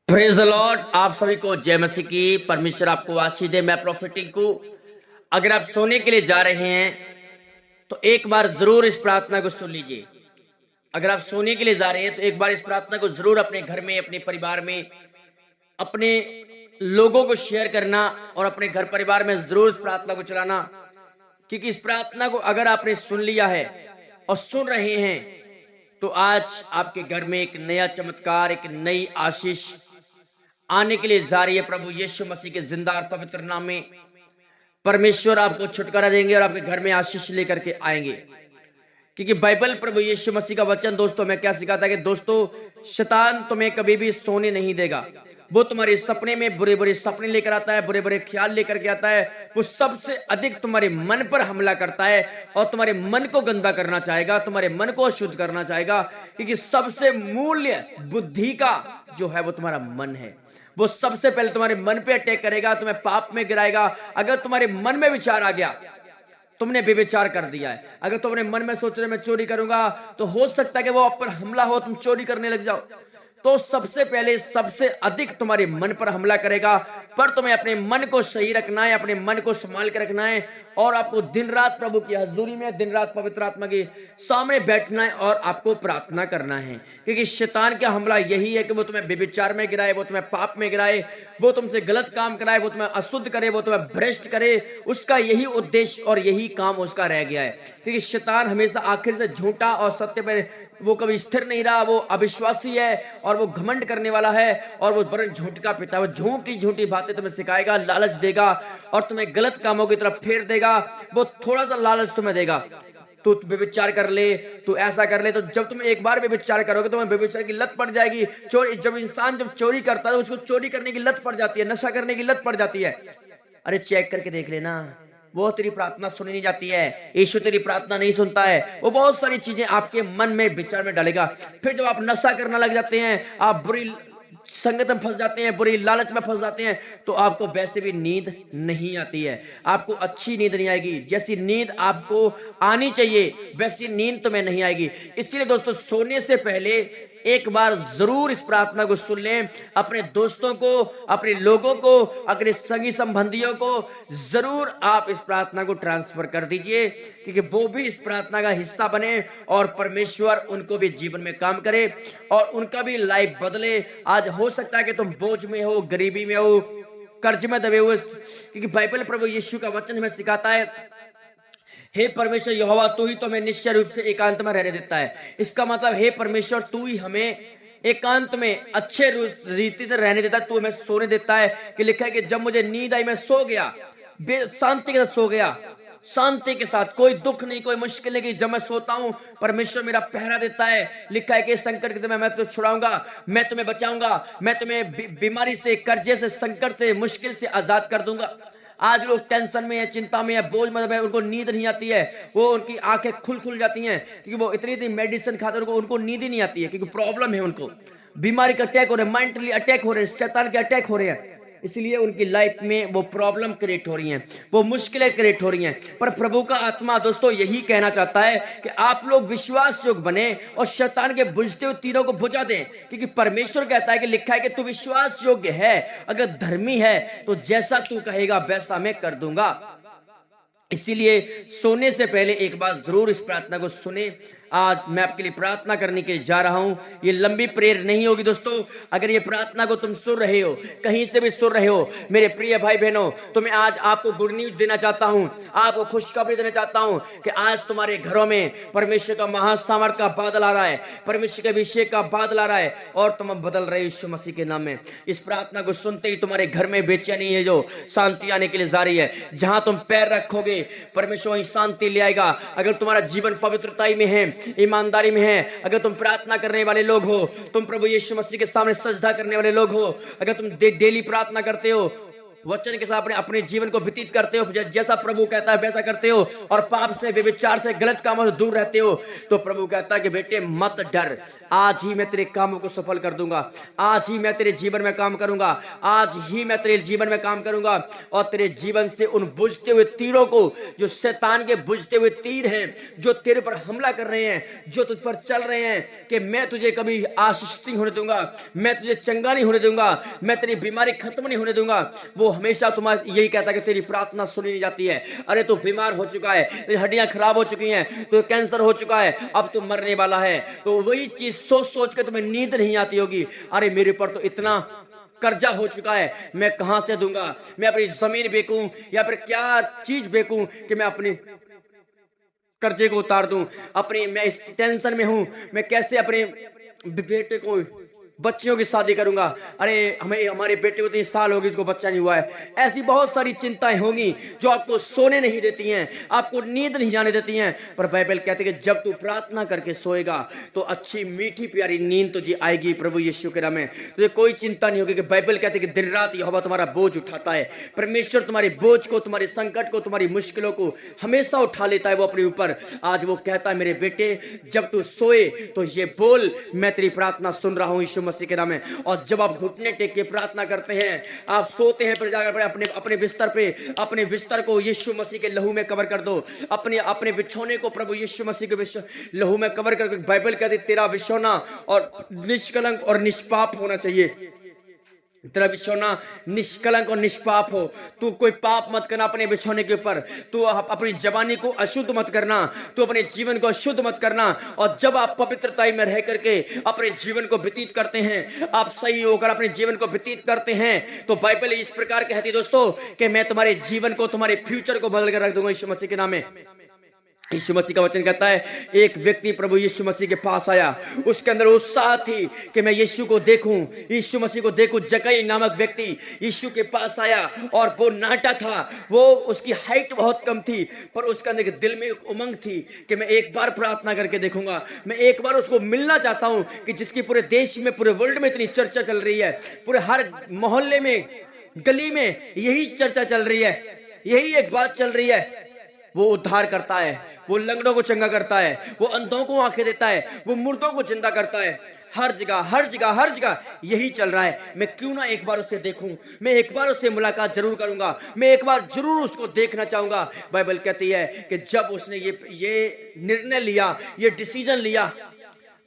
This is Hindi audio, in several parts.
Praise the Lord. आप सभी को जय मसीह की। परमेश्वर आपको आशीष दे। मैं प्रॉफिटिंग को अगर आप सोने के लिए जा रहे हैं तो एक बार जरूर इस प्रार्थना को सुन लीजिए। अगर आप सोने के लिए जा रहे हैं तो एक बार इस प्रार्थना को जरूर अपने घर में, अपने परिवार में, अपने लोगों को शेयर करना और अपने घर परिवार में जरूर इस प्रार्थना को चलाना, क्योंकि इस प्रार्थना को अगर आपने सुन लिया है और सुन रहे हैं तो आज आपके घर में एक नया चमत्कार, एक नई आशीष आने के लिए जा रही है। प्रभु यीशु मसीह के जिंदा और पवित्र नाम में परमेश्वर आपको छुटकारा देंगे और आपके घर में आशीष लेकर के आएंगे। क्योंकि बाइबल, प्रभु यीशु मसीह का वचन दोस्तों मैं क्या सिखाता है कि दोस्तों, शैतान तुम्हें कभी भी सोने नहीं देगा। वो तुम्हारे सपने में बुरे बुरे सपने लेकर आता है, बुरे बुरे ख्याल लेकर के आता है। वो सबसे अधिक तुम्हारे मन पर हमला करता है और तुम्हारे मन को गंदा करना चाहेगा, तुम्हारे मन को अशुद्ध करना चाहेगा। क्योंकि सबसे मूल्य बुद्धि का जो है वो तुम्हारा मन है। वो सबसे पहले तुम्हारे मन पे अटैक करेगा, तुम्हें पाप में गिराएगा। अगर तुम्हारे मन में विचार आ गया, तुमने बेविचार कर दिया है, अगर तुमने मन में सोच रहे मैं चोरी करूंगा, तो हो सकता है कि वो आप पर हमला हो, तुम चोरी करने लग जाओ। तो सबसे पहले सबसे अधिक तुम्हारे मन पर हमला करेगा। पर तुम्हें अपने मन को सही रखना है, अपने मन को संभाल के रखना है और आपको दिन रात प्रभु की हजूरी में, दिन रात पवित्र आत्मा के सामने बैठना है और आपको प्रार्थना करना है। क्योंकि शैतान का हमला यही है कि वो तुम्हें बेविचार में गिराए, वो तुम्हें पाप में गिराए, वो तुमसे गलत काम कराए, वो तुम्हें अशुद्ध करे, वो तुम्हें भ्रष्ट करे। उसका यही उद्देश्य और यही काम उसका रह गया है। क्योंकि शैतान हमेशा आखिर से झूठा और सत्य पर वो कभी स्थिर नहीं रहा। वो अविश्वासी है और वो घमंड करने वाला है और वो बड़े झूठ का पिता। वो झूठी झूठी बातें तुम्हें सिखाएगा, लालच देगा और तुम्हें गलत कामों की तरफ फेर देगा। वो थोड़ा सा लालच तुम्हें देगा, तू व्यभिचार कर ले, तू ऐसा कर ले। तो जब तुम एक बार व्यभिचार करोगे तो तुम्हें व्यभिचार की लत पड़ जाएगी। चोरी, जब इंसान जब चोरी करता है तो उसको चोरी करने की लत पड़ जाती है, नशा करने की लत पड़ जाती है। अरे चेक करके देख लेना, वो तेरी प्रार्थना सुनी नहीं जाती है, यीशु तेरी प्रार्थना नहीं सुनता है। वो बहुत सारी चीजें आपके मन में विचार में डालेगा। फिर जब आप नशा करने लग जाते हैं, आप बुरी संगत में फंस जाते हैं, बुरी लालच में फंस जाते हैं, तो आपको वैसे भी नींद नहीं आती है। आपको अच्छी नींद नहीं आएगी। जैसी नींद आपको आनी चाहिए वैसी नींद तुम्हें नहीं आएगी। इसलिए दोस्तों, सोने से पहले एक बार जरूर इस प्रार्थना को सुन लें। अपने दोस्तों को, अपने लोगों को, अपने संगी संबंधियों को जरूर आप इस प्रार्थना को ट्रांसफर कर दीजिए, क्योंकि वो भी इस प्रार्थना का हिस्सा बने और परमेश्वर उनको भी जीवन में काम करे और उनका भी लाइफ बदले। आज हो सकता है कि तुम बोझ में हो, गरीबी में हो, कर्ज में दबे हुए, क्योंकि बाइबल प्रभु यीशु का वचन हमें सिखाता है, हे परमेश्वर यहोवा, तू ही तो हमें निश्चय रूप से एकांत में रहने देता है। इसका मतलब, हे परमेश्वर, तू ही हमें एकांत में अच्छे रीति से रहने देता है, तू हमें सोने देता है। कि लिखा है कि जब मुझे नींद आई मैं सो गया, शांति के साथ सो गया, शांति के साथ, कोई दुख नहीं, कोई मुश्किल नहीं। जब मैं सोता हूं परमेश्वर मेरा पहरा देता है। लिखा है कि संकट के समय मैं तुझे छुड़ाऊंगा, मैं तुम्हें बचाऊंगा, मैं तुम्हें बीमारी से, कर्जे से, संकट से, मुश्किल से आजाद कर दूंगा। आज लोग टेंशन में है, चिंता में है, बोझ में है, उनको नींद नहीं आती है। वो उनकी आंखें खुल जाती हैं क्योंकि वो इतनी मेडिसिन खाते हैं, उनको नींद ही नहीं आती है, क्योंकि प्रॉब्लम है, उनको बीमारी का अटैक हो रहे हैं, मेंटली अटैक हो रहे हैं, शैतान के अटैक हो रहे हैं। इसलिए उनकी लाइफ में वो प्रॉब्लम क्रिएट हो रही हैं, वो मुश्किलें क्रिएट हो रही हैं। पर प्रभु का आत्मा दोस्तों यही कहना चाहता है कि आप लोग विश्वास योग्य बने और शैतान के बुझते हुए तीरों को बुझा दें। क्योंकि परमेश्वर कहता है कि लिखा है कि तू विश्वास योग्य है, अगर धर्मी है तो जैसा तू कहेगा वैसा मैं कर दूंगा। इसीलिए सोने से पहले एक बार जरूर इस प्रार्थना को सुने। आज मैं आपके लिए प्रार्थना करने के लिए जा रहा हूं। ये लंबी प्रेयर नहीं होगी दोस्तों। अगर ये प्रार्थना को तुम सुन रहे हो, कहीं से भी सुन रहे हो, मेरे प्रिय भाई बहनों, तो मैं आज आपको गुड न्यूज देना चाहता हूं, आपको खुशखबरी देना चाहता हूं कि आज तुम्हारे घरों में परमेश्वर का महासामर्थ का बादल आ रहा है, परमेश्वर के अभिषेक का बादल आ रहा है और तुम बदल रहे हो यीशु मसीह के नाम में। इस प्रार्थना को सुनते ही तुम्हारे घर में बेचैनी है जो शांति आने के लिए जा रही है। जहां तुम पैर रखोगे परमेश्वर वहीं शांति ले आएगा। अगर तुम्हारा जीवन पवित्रताई में है, ईमानदारी में है, अगर तुम प्रार्थना करने वाले लोग हो, तुम प्रभु यीशु मसीह के सामने सजदा करने वाले लोग हो, अगर तुम डेली प्रार्थना करते हो, वचन के साथ अपने अपने जीवन को व्यतीत करते हो, जैसा प्रभु कहता है वैसा करते हो, और पाप से, व्यभिचार से, गलत कामों से दूर रहते हो, तो प्रभु कहता है कि बेटे मत डर, आज ही मैं तेरे कामों को सफल कर दूंगा, आज ही मैं तेरे जीवन में काम करूंगा, आज ही मैं तेरे जीवन में काम करूंगा, और तेरे जीवन से उन बुझते हुए तीरों को, जो शैतान के बुझते हुए तीर हैं, जो तेरे पर हमला कर रहे हैं, जो तुझ पर चल रहे हैं, कि मैं तुझे कभी आशीष नहीं होने दूंगा, मैं तुझे चंगा नहीं होने दूंगा, मैं तेरी बीमारी खत्म नहीं होने दूंगा। वो हमेशा तुम्हारा यही कहता है कि तेरी प्रार्थना सुनी नहीं जाती है। अरे तू बीमार हो चुका है, तेरी हड्डियां खराब हो चुकी हैं, तो कैंसर हो चुका है, अब तू मरने वाला है, तो वही चीज सोच सोच के तुम्हें नींद नहीं आती होगी। अरे मेरे पर तो इतना कर्जा हो चुका है, मैं कहां से दूंगा, मैं अपनी जमीन बेचूं या फिर क्या चीज बेचूं कि मैं अपने कर्जे को उतार दूं, अपनी मैं इस टेंशन में हूं, मैं कैसे अपने बेटे को, बच्चियों की शादी करूंगा, अरे हमें हमारे बेटे को 3 साल हो गए, इसको बच्चा नहीं हुआ है। ऐसी बहुत सारी चिंताएं होंगी जो आपको सोने नहीं देती हैं, आपको नींद नहीं जाने देती हैं। पर बाइबल कहते हैं कि जब तू प्रार्थना करके सोएगा तो अच्छी मीठी प्यारी नींद तुझे आएगी प्रभु यीशु के नाम में, तुझे कोई चिंता नहीं होगी। कि बाइबल कहते हैं कि दिन रात यहोवा तुम्हारा बोझ उठाता है। परमेश्वर तुम्हारे बोझ को, तुम्हारे संकट को, तुम्हारी मुश्किलों को हमेशा उठा लेता है वो अपने ऊपर। आज वो कहता है मेरे बेटे जब तू सोए तो ये बोल, मैं तेरी प्रार्थना सुन रहा हूं यीशु मसीह के नाम में। और जब आप घुटने टेक के प्रार्थना करते हैं, आप सोते हैं, पर जाकर अपने अपने बिस्तर पे, अपने बिस्तर को यीशु मसीह के लहू में कवर कर दो, अपने अपने बिछौने को प्रभु यीशु मसीह के लहू में कवर कर। बाइबल कहती तेरा बिछौना और निष्कलंक और निष्पाप होना चाहिए, तेरा बिछौना निष्कलंक और निष्पाप हो। तू कोई पाप मत करना अपने बिछौने के ऊपर, तू अपनी जवानी को अशुद्ध मत करना, तू अपने जीवन को अशुद्ध मत करना। और जब आप पवित्रता में रह करके अपने जीवन को व्यतीत करते हैं, आप सही होकर अपने जीवन को व्यतीत करते हैं, तो बाइबल इस प्रकार कहती है दोस्तों कि मैं तुम्हारे जीवन को, तुम्हारे फ्यूचर को बदल कर रख दूंगा यीशु मसीह के नाम में। यीशु मसीह का वचन कहता है एक व्यक्ति प्रभु यीशु मसीह के पास आया, उसके अंदर उत्साह थी कि मैं यीशु को देखूं, यीशु मसीह को देखूं। जक्कई नामक व्यक्ति यीशु के पास आया और वो नाटा था, वो उसकी हाइट बहुत कम थी, पर उसके अंदर दिल में एक उमंग थी कि मैं एक बार प्रार्थना करके देखूंगा, मैं एक बार उसको मिलना चाहता हूं, कि जिसकी पूरे देश में, पूरे वर्ल्ड में इतनी चर्चा चल रही है, पूरे हर मोहल्ले में, गली में यही चर्चा चल रही है, यही एक बात चल रही है। वो उद्धार करता है, वो लंगड़ों को चंगा करता है, वो अंधों को आंखें देता है, वो मुर्दों को जिंदा करता है। हर जगह हर जगह हर जगह यही चल रहा है। मैं क्यों ना एक बार उससे देखूं, मैं एक बार उससे मुलाकात जरूर करूंगा, मैं एक बार जरूर उसको देखना चाहूंगा। बाइबल कहती है कि जब उसने ये निर्णय लिया, ये डिसीजन लिया,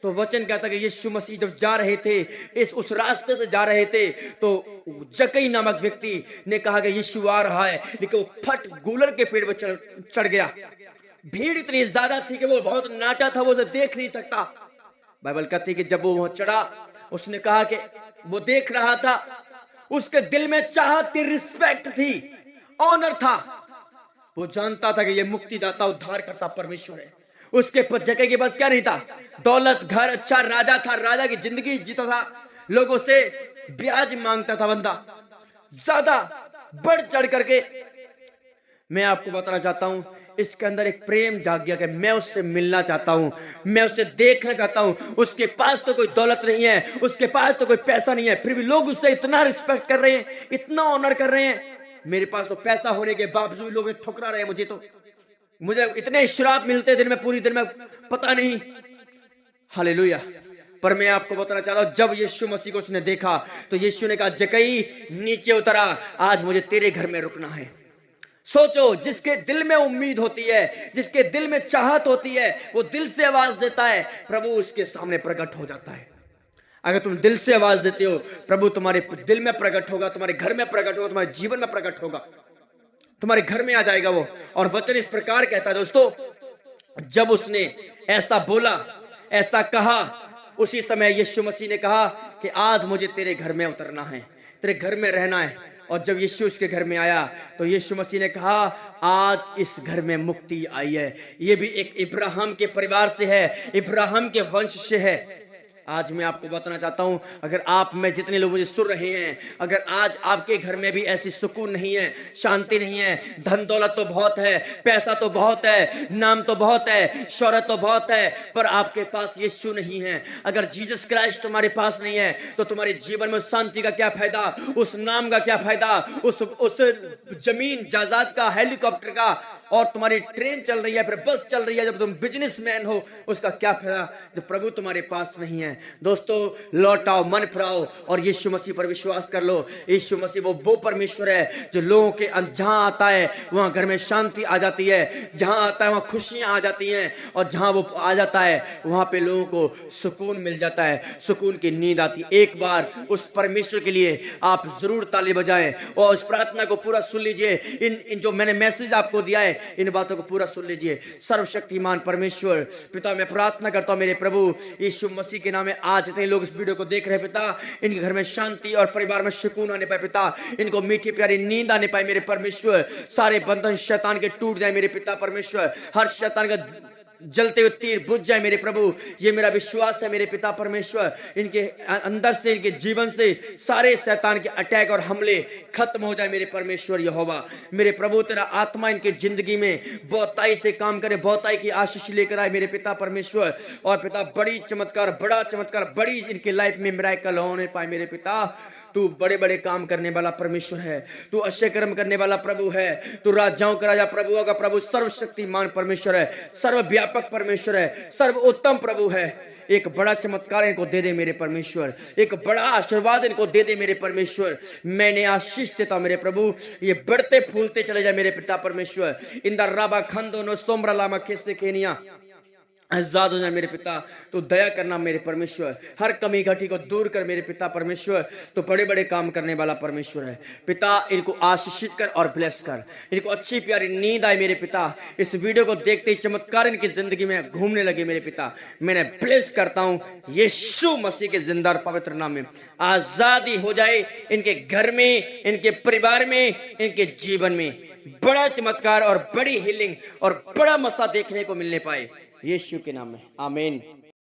तो वचन कहता है कि यीशु मसीह जब जा रहे थे, उस रास्ते से जा रहे थे, तो जक्कई नामक व्यक्ति ने कहा कि यीशु आ रहा है, लेकिन वो फट गूलर के पेड़ पर चढ़ गया। भीड़ इतनी ज्यादा थी कि वो बहुत नाटा था, वो उसे देख नहीं सकता। बाइबल कहती है कि जब वो वहां चढ़ा, उसने कहा कि वो देख रहा था, उसके दिल में चाहत थी, रिस्पेक्ट थी, ऑनर था। वो जानता था कि ये मुक्तिदाता, उद्धार करता परमेश्वर है। उसके जगह के पास क्या नहीं था, दौलत, घर, अच्छा राजा था, राजा की जिंदगी जीता था, लोगों से ब्याज मांगता था बंदा, ज्यादा बढ़ चढ़ करके। मैं आपको बताना चाहता हूं, इसके अंदर एक प्रेम जाग गया कि मैं उससे मिलना चाहता हूं, मैं उससे देखना चाहता हूं। उसके पास तो कोई दौलत नहीं है, उसके पास तो कोई पैसा नहीं है, फिर भी लोग उससे इतना रिस्पेक्ट कर रहे हैं, इतना ऑनर कर रहे हैं। मेरे पास तो पैसा होने के बावजूद लोग ठुकरा रहे हैं, मुझे इतने श्राप मिलते दिन में, पूरी दिन में, पता नहीं। हालेलुया। पर मैं आपको बताना चाहता हूं, जब यीशु मसीह को उसने देखा तो यीशु ने कहा जक्कई नीचे उतरा, आज मुझे तेरे घर में रुकना है। सोचो, जिसके दिल में उम्मीद होती है, जिसके दिल में चाहत होती है, वो दिल से आवाज देता है, प्रभु उसके सामने प्रकट हो जाता है। अगर तुम दिल से आवाज देते हो, प्रभु तुम्हारे दिल में प्रकट होगा, तुम्हारे घर में प्रकट होगा, तुम्हारे जीवन में प्रकट होगा, तुम्हारे घर में आ जाएगा वो। और वचन इस प्रकार कहता है दोस्तों, जब उसने ऐसा बोला, ऐसा कहा, उसी समय यीशु मसीह ने कहा कि आज मुझे तेरे घर में उतरना है, तेरे घर में रहना है। और जब यीशु उसके घर में आया तो यीशु मसीह ने कहा आज इस घर में मुक्ति आई है। ये भी एक इब्राहिम के परिवार से है, इब्राहिम के वंश से है। आज मैं आपको बताना चाहता हूं, अगर आप में जितने लोग मुझे सुन रहे हैं, अगर आज आपके घर में भी ऐसी सुकून नहीं है, शांति नहीं है, धन दौलत तो बहुत है, पैसा तो बहुत है, नाम तो बहुत है, शोहरत तो बहुत है, पर आपके पास यीशु नहीं है, अगर जीसस क्राइस्ट तुम्हारे पास नहीं है, तो तुम्हारे जीवन में शांति का क्या फायदा, उस नाम का क्या फायदा, उस जमीन जायदाद का, हेलीकॉप्टर का, और तुम्हारी ट्रेन चल रही है, फिर बस चल रही है, जब तुम बिजनेसमैन हो, उसका क्या फायदा जब प्रभु तुम्हारे पास नहीं है। दोस्तों, लौट आओ, मन फिराओ और यीशु मसीह पर विश्वास कर लो। यीशु मसीह वो परमेश्वर है जो लोगों के जहां आता है वहां घर में शांति आ जाती है, जहां आता है वहां खुशियां आ जाती हैं, और जहां वो आ जाता है वहां पे लोगों को सुकून मिल जाता है, सुकून की नींद आती है। एक बार उस परमेश्वर के लिए आप जरूर ताली बजाएं और उस प्रार्थना को पूरा सुन लीजिए। इन जो मैंने मैसेज आपको दिया है, इन बातों को पूरा सुन लीजिए। सर्वशक्तिमान परमेश्वर पिता, मैं प्रार्थना करता हूं मेरे प्रभु यीशु मसीह के नाम में, आज जितने लोग इस वीडियो को देख रहे हैं पिता, इनके घर में शांति और परिवार में सुकून आने पाए पिता, इनको मीठी प्यारी नींद आने पाए मेरे परमेश्वर, सारे बंधन शैतान के टूट जाए मेरे पिता परमेश्वर, हर शैतान का जलते हुए तीर बुझ जाए मेरे प्रभु, ये मेरा विश्वास है मेरे पिता परमेश्वर। इनके अंदर से, इनके जीवन से सारे शैतान के अटैक और हमले खत्म हो जाए मेरे परमेश्वर यहोवा। मेरे प्रभु, तेरा आत्मा इनके जिंदगी में बहुताई से काम करे, बहुताई की आशीष लेकर आए मेरे पिता परमेश्वर। और पिता, बड़ी चमत्कार, बड़ा चमत्कार, बड़ी इनके लाइफ में मिराकल होने पाए मेरे पिता। तू बड़े बड़े काम करने वाला परमेश्वर है, तू अश्चर्य कर्म करने वाला प्रभु है, तू राजाओं का राजा, प्रभुओं का प्रभु, सर्वशक्तिमान परमेश्वर है, सर्वव्यापक परमेश्वर है, सर्वोत्तम प्रभु है। एक बड़ा चमत्कार इनको दे दे मेरे परमेश्वर, एक बड़ा आशीर्वाद इनको दे दे मेरे परमेश्वर। मैंने आशीष देता हूं मेरे प्रभु, ये बढ़ते फूलते चले जाए मेरे पिता परमेश्वर। इंदर राबा खंदो नो सोमरा लामा खेसे केनिया आजाद हो जाए मेरे पिता। तो दया करना मेरे परमेश्वर, हर कमी घटी को दूर कर मेरे पिता परमेश्वर। तो बड़े बड़े काम करने वाला परमेश्वर है पिता, इनको आशीषित कर और ब्लेस कर, इनको अच्छी प्यारी नींद आए मेरे पिता। इस वीडियो को देखते ही चमत्कार इनकी जिंदगी में घूमने लगे मेरे पिता। मैंने ब्लेस करता हूं यीशु मसीह के जिंदा और पवित्र नाम में। आजादी हो जाए इनके घर में, इनके परिवार में, इनके जीवन में। बड़ा चमत्कार और बड़ी हीलिंग और बड़ा मसा देखने को मिलने पाए यीशु के नाम में, आमीन।